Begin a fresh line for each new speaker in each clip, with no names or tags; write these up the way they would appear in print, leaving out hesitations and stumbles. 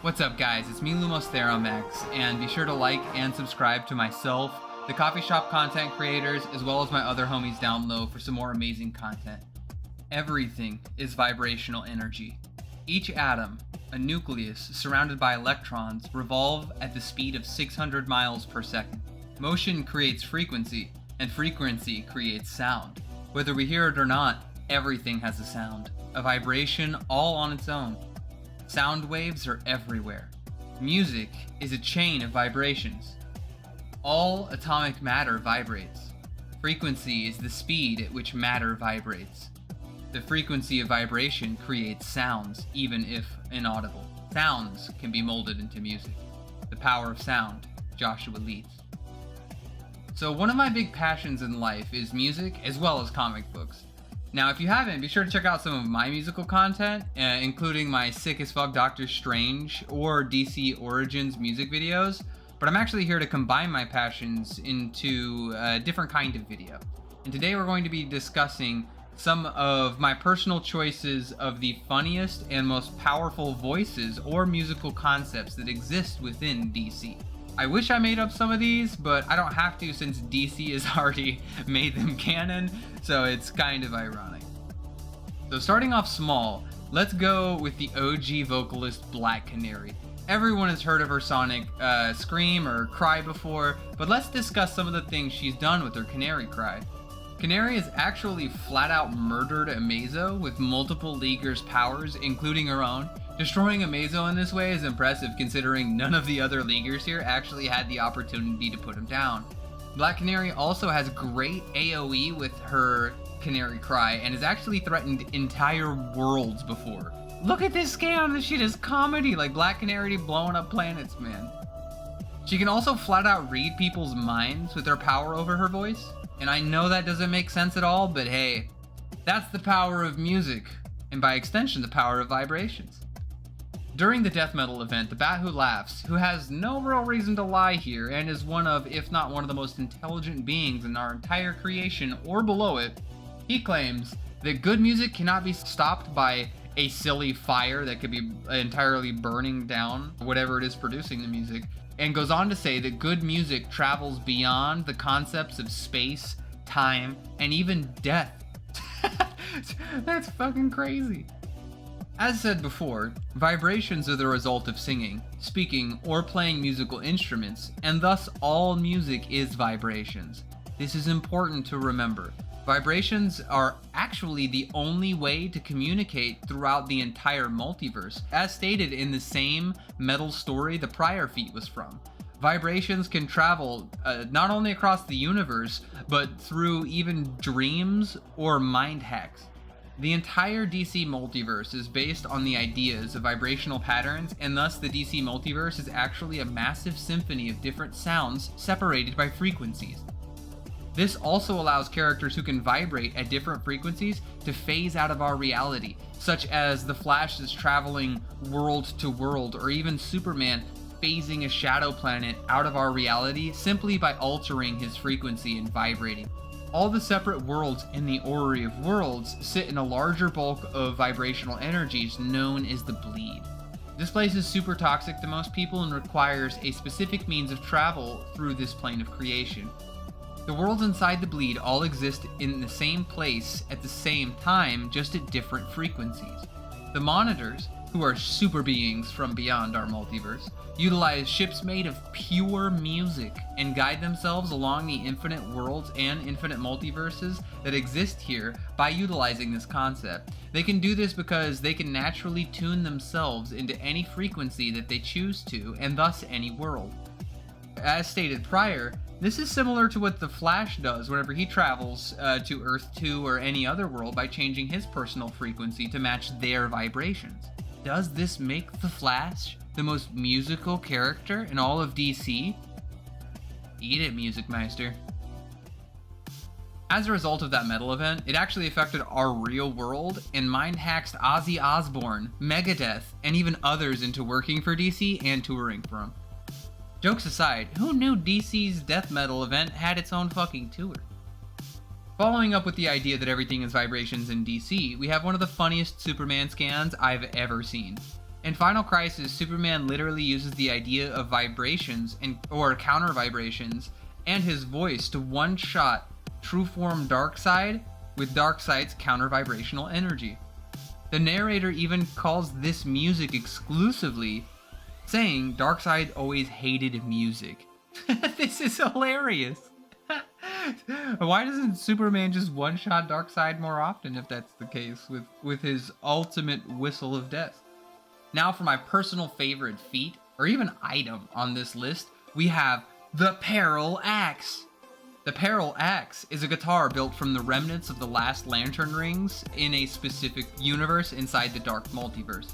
What's up guys, it's me Lumos Theromax, and be sure to like and subscribe to myself, the coffee shop content creators, as well as my other homies down low for some more amazing content. Everything is vibrational energy. Each atom, a nucleus surrounded by electrons, revolve at the speed of 600 miles per second. Motion creates frequency, and frequency creates sound. Whether we hear it or not, everything has a sound, a vibration all on its own. Sound waves are everywhere. Music is a chain of vibrations. All atomic matter vibrates. Frequency is the speed at which matter vibrates. The frequency of vibration creates sounds, even if inaudible. Sounds can be molded into music. The power of sound, Joshua leads. So one of my big passions in life is music as well as comic books. Now, if you haven't, be sure to check out some of my musical content, including my sick as fuck Doctor Strange or DC Origins music videos, but I'm actually here to combine my passions into a different kind of video. And today we're going to be discussing some of my personal choices of the funniest and most powerful voices or musical concepts that exist within DC. I wish I made up some of these, but I don't have to since DC has already made them canon, so it's kind of ironic. So starting off small, let's go with the OG vocalist Black Canary. Everyone has heard of her sonic scream or cry before, but let's discuss some of the things she's done with her canary cry. Canary has actually flat out murdered Amazo with multiple Leaguer's powers, including her own. Destroying Amazo in this way is impressive considering none of the other Leaguers here actually had the opportunity to put him down. Black Canary also has great AoE with her canary cry and has actually threatened entire worlds before. Look at this scam, this shit is comedy, like Black Canary blowing up planets, man. She can also flat out read people's minds with her power over her voice. And I know that doesn't make sense at all, but hey, that's the power of music, and by extension the power of vibrations. During the death metal event, the Bat Who Laughs, who has no real reason to lie here and is one of, if not one of the most intelligent beings in our entire creation or below it, he claims that good music cannot be stopped by a silly fire that could be entirely burning down whatever it is producing the music, and goes on to say that good music travels beyond the concepts of space, time, and even death. That's fucking crazy. As said before, vibrations are the result of singing, speaking, or playing musical instruments, and thus all music is vibrations. This is important to remember. Vibrations are actually the only way to communicate throughout the entire multiverse, as stated in the same metal story the prior feat was from. Vibrations can travel not only across the universe, but through even dreams or mind hacks. The entire DC multiverse is based on the ideas of vibrational patterns, and thus the DC multiverse is actually a massive symphony of different sounds separated by frequencies. This also allows characters who can vibrate at different frequencies to phase out of our reality, such as the Flash's traveling world to world, or even Superman phasing a shadow planet out of our reality simply by altering his frequency and vibrating. All the separate worlds in the orrery of worlds sit in a larger bulk of vibrational energies known as the bleed. This place is super toxic to most people and requires a specific means of travel through this plane of creation. The worlds inside the bleed all exist in the same place at the same time, just at different frequencies. The monitors, who are super beings from beyond our multiverse, utilize ships made of pure music and guide themselves along the infinite worlds and infinite multiverses that exist here by utilizing this concept. They can do this because they can naturally tune themselves into any frequency that they choose to, and thus any world. As stated prior, this is similar to what the Flash does whenever he travels to Earth 2 or any other world by changing his personal frequency to match their vibrations. Does this make the Flash the most musical character in all of DC? Eat it, Music Meister. As a result of that metal event, it actually affected our real world and mind-hacked Ozzy Osbourne, Megadeth, and even others into working for DC and touring for him. Jokes aside, who knew DC's death metal event had its own fucking tour? Following up with the idea that everything is vibrations in DC, we have one of the funniest Superman scans I've ever seen. In Final Crisis, Superman literally uses the idea of vibrations or counter vibrations and his voice to one-shot true form Darkseid with Darkseid's counter vibrational energy. The narrator even calls this music exclusively, saying Darkseid always hated music. This is hilarious. Why doesn't Superman just one-shot Darkseid more often if that's the case with his ultimate whistle of death? Now for my personal favorite feat, or even item on this list, we have the parall-axe. The parall-axe is a guitar built from the remnants of the last Lantern Rings in a specific universe inside the Dark Multiverse.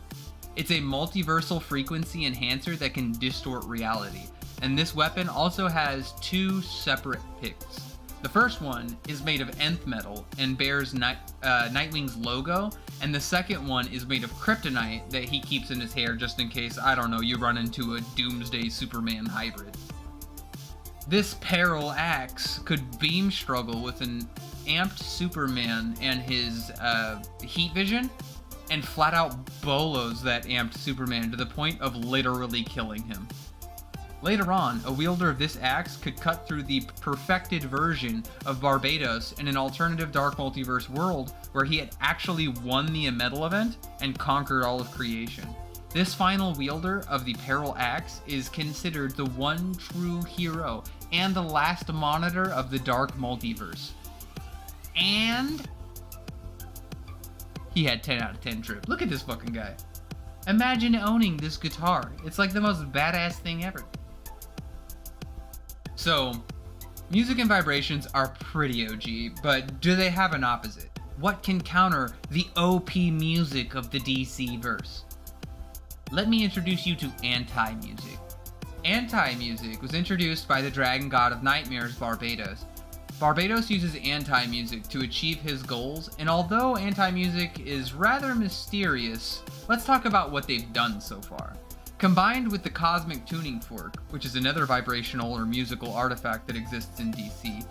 It's a multiversal frequency enhancer that can distort reality, and this weapon also has two separate picks. The first one is made of nth metal and bears Nightwing's logo, and the second one is made of kryptonite that he keeps in his hair just in case, I don't know, you run into a Doomsday Superman hybrid. This parall-axe could beam struggle with an amped Superman and his heat vision, and flat out bolos that amped Superman to the point of literally killing him. Later on, a wielder of this axe could cut through the perfected version of Barbados in an alternative Dark Multiverse world where he had actually won the medal event and conquered all of creation. This final wielder of the parall-axe is considered the one true hero and the last monitor of the Dark Multiverse. And he had 10 out of 10 trip. Look at this fucking guy. Imagine owning this guitar. It's like the most badass thing ever. So, music and vibrations are pretty OG, but do they have an opposite? What can counter the OP music of the DC verse? Let me introduce you to anti-music. Anti-music was introduced by the dragon god of nightmares, Barbados. Barbados uses anti-music to achieve his goals, and although anti-music is rather mysterious, let's talk about what they've done so far. Combined with the Cosmic Tuning Fork, which is another vibrational or musical artifact that exists in DC,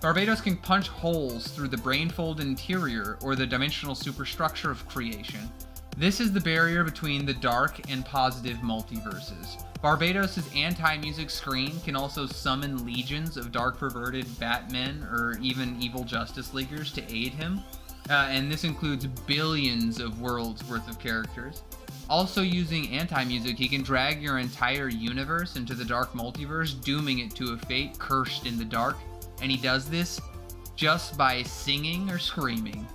Barbados can punch holes through the brainfold interior or the dimensional superstructure of creation. This is the barrier between the dark and positive multiverses. Barbados' anti-music screen can also summon legions of dark perverted Batmen or even evil Justice Leaguers to aid him, and this includes billions of worlds worth of characters. Also using anti-music, he can drag your entire universe into the Dark Multiverse, dooming it to a fate cursed in the dark, and he does this just by singing or screaming.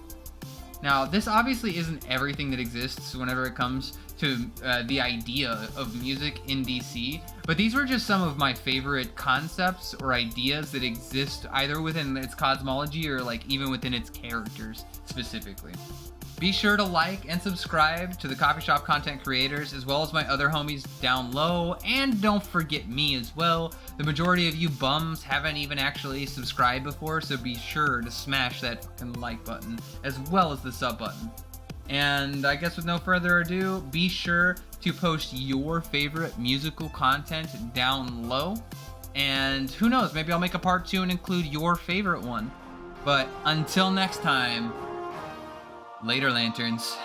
Now, this obviously isn't everything that exists whenever it comes to the idea of music in DC, but these were just some of my favorite concepts or ideas that exist either within its cosmology or like even within its characters specifically. Be sure to like and subscribe to the Coffee Shop content creators as well as my other homies down low, and don't forget me as well. The majority of you bums haven't even actually subscribed before, so be sure to smash that fucking like button as well as the sub button. And I guess with no further ado, be sure to post your favorite musical content down low, and who knows, maybe I'll make a part 2 and include your favorite one. But until next time, later, Lanterns.